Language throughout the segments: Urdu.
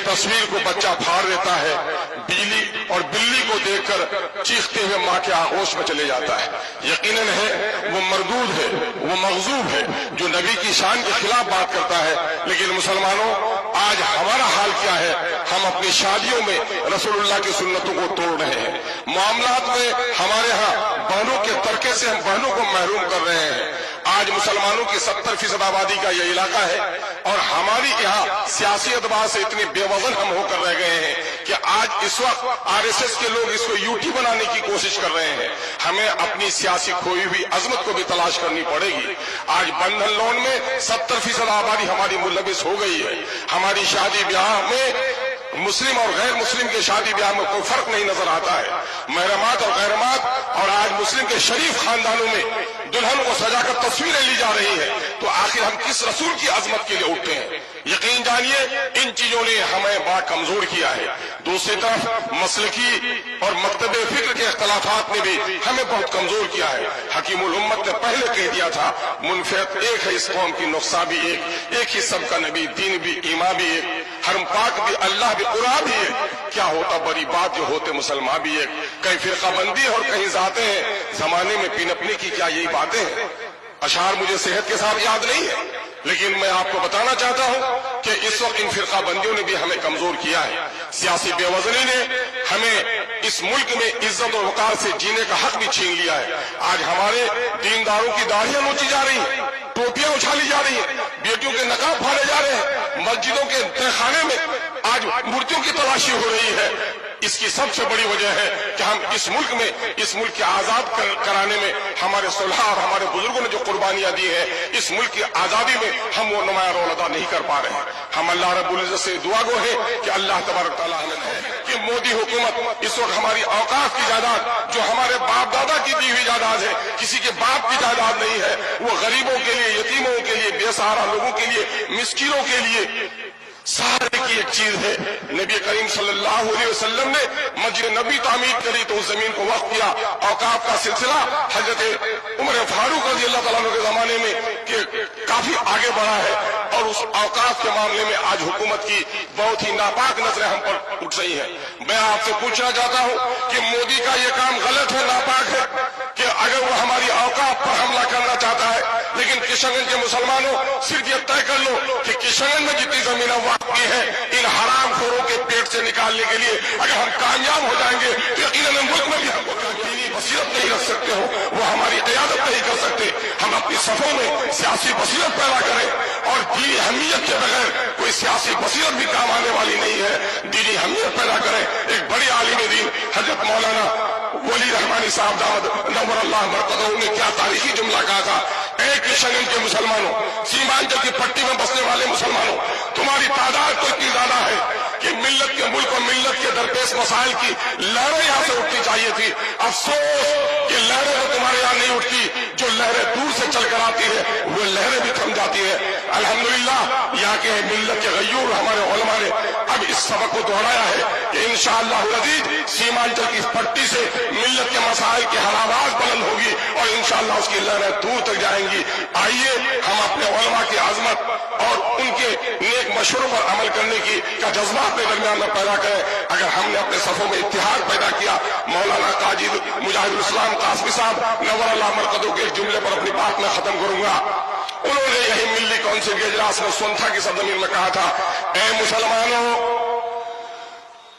تصویر کو بچہ پھاڑ دیتا ہے، بلی کو دیکھ کر چیختے ہوئے ماں کے آغوش میں چلے جاتا ہے۔ یقیناً ہے وہ مردود ہے، وہ مغضوب ہے جو نبی کی شان کے خلاف بات کرتا ہے۔ لیکن مسلمانوں، آج ہمارا حال کیا ہے؟ ہم اپنی شادیوں میں رسول اللہ کی سنتوں کو توڑ رہے ہیں، معاملات میں ہمارے ہاں بہنوں کے ترکے سے ہم بہنوں کو محروم کر رہے ہیں۔ آج مسلمانوں کی 70% آبادی کا یہ علاقہ ہے اور ہماری یہاں سیاسی اعتبار سے اتنے بے وزن ہم ہو کر رہ گئے ہیں کہ آج اس وقت RSS کے لوگ اس کو UT بنانے کی کوشش کر رہے ہیں۔ ہمیں اپنی سیاسی کھوئی ہوئی عظمت کو بھی تلاش کرنی پڑے گی۔ آج بندھن لون میں 70% آبادی ہماری ملوث ہو گئی ہے۔ ہماری شادی بیاہ میں مسلم اور غیر مسلم کے شادی بیاہ میں کوئی فرق نہیں نظر آتا ہے۔ محرمات اور غیرمات اور آج مسلم کے شریف خاندانوں میں دلہن کو سجا کر تصویریں لی جا رہی ہیں، تو آخر ہم کس رسول کی عظمت کے لیے اٹھتے ہیں؟ یقین جانیے ان چیزوں نے ہمیں بڑا کمزور کیا ہے۔ دوسری طرف مسلکی اور مکتب فکر کے اختلافات نے بھی ہمیں بہت کمزور کیا ہے۔ حکیم الامت نے پہلے کہہ دیا تھا، منفرد ایک ہے اس قوم کی، نقصہ بھی ایک ہی سب کا نبی، دین بھی، ایمان بھی ایک، حرم پاک بھی، اللہ بھی، قرآن بھی ایک۔ کیا ہوتا بڑی بات جو ہوتے مسلمان بھی ایک؟ کہیں فرقہ بندی اور کہیں ذاتیں ہیں، زمانے میں پنپنے کی کیا یہی باتیں ہیں؟ اشعار مجھے صحت کے ساتھ یاد نہیں ہے، لیکن میں آپ کو بتانا چاہتا ہوں کہ اس وقت ان فرقہ بندیوں نے بھی ہمیں کمزور کیا ہے۔ سیاسی بے وزنی نے ہمیں اس ملک میں عزت و وقار سے جینے کا حق بھی چھین لیا ہے۔ آج ہمارے دینداروں کی داڑھیاں نوچی جا رہی ہیں، ٹوپیاں اچھالی جا رہی ہیں، بیٹیوں کے نقاب پھاڑے جا رہے ہیں، مسجدوں کے تہخانے میں آج مورتیوں کی تلاشی ہو رہی ہے۔ اس کی سب سے بڑی وجہ ہے کہ ہم اس ملک کے آزاد کرانے میں ہمارے صلحاء اور ہمارے بزرگوں نے جو قربانیاں دی ہیں، اس ملک کی آزادی میں ہم وہ نمایاں رول ادا نہیں کر پا رہے ہیں۔ ہم اللہ رب العزت سے دعا گو ہیں کہ اللہ تبارک تعالیٰ کہ مودی حکومت اس وقت ہماری اوقاف کی جائیداد جو ہمارے باپ دادا کی دی ہوئی جائیداد ہے، کسی کے باپ کی جائیداد نہیں ہے، وہ غریبوں کے لیے، یتیموں کے لیے، بے سہارا لوگوں کے لیے، مسکینوں کے لیے سارے کی ایک چیز ہے۔ نبی کریم صلی اللہ علیہ وسلم نے مسجد نبی تعمیر کری تو اس زمین کو وقف کیا۔ اوقاف کا سلسلہ حضرت عمر فاروق رضی اللہ تعالیٰ عنہ کے زمانے میں کہ کافی آگے بڑھا ہے، اور اس اوقاف کے معاملے میں آج حکومت کی بہت ہی ناپاک نظریں ہم پر اٹھ رہی ہیں۔ میں آپ سے پوچھنا چاہتا ہوں کہ مودی کا یہ کام غلط ہے، ناپاک ہے کہ اگر وہ ہماری اوقاف پر حملہ کرنا چاہتا ہے، لیکن کشن گنج کے مسلمانوں صرف یہ طے کر لو کہ کشن گنج میں جتنی زمینیں کی ہے ان حرام خوروں کے پیٹ سے نکالنے کے لیے اگر ہم کامیاب ہو جائیں گے تو یقیناً ملک میں بھی ہم دینی بصیرت نہیں رکھ سکتے ہو، وہ ہماری قیادت نہیں کر سکتے۔ ہم اپنی صفوں میں سیاسی بصیرت پیدا کریں، اور دینی اہمیت کے بغیر کوئی سیاسی بصیرت بھی کام آنے والی نہیں ہے۔ دینی اہمیت پیدا کریں۔ ایک بڑی عالم دین حضرت مولانا ولی رحمانی صاحب دامد نور اللہ مرقدہ نے کیا تاریخی جملہ کہا تھا، اے کشن گنج کے مسلمانوں، سیمانچل کی پٹی میں بسنے والے مسلمانوں، تمہاری تعداد تو اتنی زیادہ ہے کہ ملت کے ملک اور ملت کے درپیش مسائل کی لہریں یہاں سے اٹھنی چاہیے تھی۔ افسوس کہ لہریں تو تمہارے یہاں نہیں اٹھتی، جو لہریں دور سے چل کر آتی ہے وہ لہریں بھی تھم جاتی ہے۔ الحمدللہ یہاں کے ملت کے غیور ہمارے علماء نے اب اس سبق کو دہرایا ہے کہ انشاءاللہ العزیز سیمانچل کی پٹی سے ملت کے مسائل کی ہر آواز بلند ہوگی اور انشاءاللہ اس کی لہریں دور تک جائیں گی۔ آئیے ہم اپنے علماء کی عظمت اور ان کے نیک مشوروں پر عمل کرنے کی کا جذبہ اپنے درمیان میں پیدا کریں۔ اگر ہم نے اپنے صفوں میں اتحاد پیدا کیا، مولانا قاضی مجاہد الاسلام قاسمی صاحب نور اللہ مرقدہ کے ایک جملے پر اپنی بات میں ختم کروں گا۔ انہوں نے یہی ملی کونسل کے اجلاس میں سنتھا کی سرزمین میں کہا تھا، اے مسلمانوں،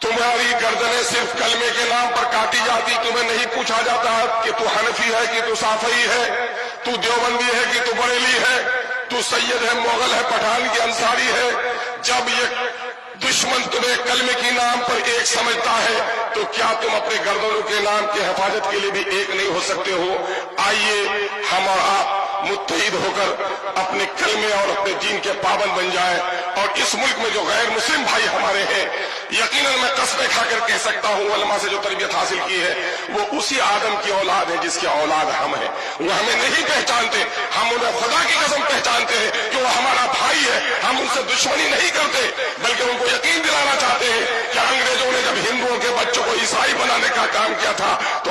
تمہاری گردنیں صرف کلمے کے نام پر کاٹی جاتی، تمہیں نہیں پوچھا جاتا کہ تو حنفی ہے کہ تو صافی ہے، تو دیوبندی ہے کہ تو بریلی ہے، تو سید ہے، مغل ہے، پٹھان کی انصاری ہے۔ جب یہ دشمن تمہیں کلمے کے نام پر ایک سمجھتا ہے تو کیا تم اپنے گردنوں کے نام کی حفاظت کے لیے بھی ایک نہیں ہو سکتے ہو؟ آئیے ہم اور آپ متحد ہو کر اپنے کلمے اور اپنے دین کے پابند بن جائیں، اور اس ملک میں جو غیر مسلم بھائی ہمارے ہیں، یقیناً میں قسمیں کھا کر کہہ سکتا ہوں علماء سے جو تربیت حاصل کی ہے، وہ اسی آدم کی اولاد ہے جس کی اولاد ہم ہیں۔ وہ ہمیں نہیں پہچانتے، ہم انہیں خدا کی قسم پہچانتے ہیں کہ وہ ہمارا بھائی ہے۔ ہم ان سے دشمنی نہیں کرتے، بلکہ ان کو یقین دلانا چاہتے ہیں کہ انگریزوں نے جب ہندوؤں کے بچوں کو عیسائی بنانے کا کام کیا تھا تو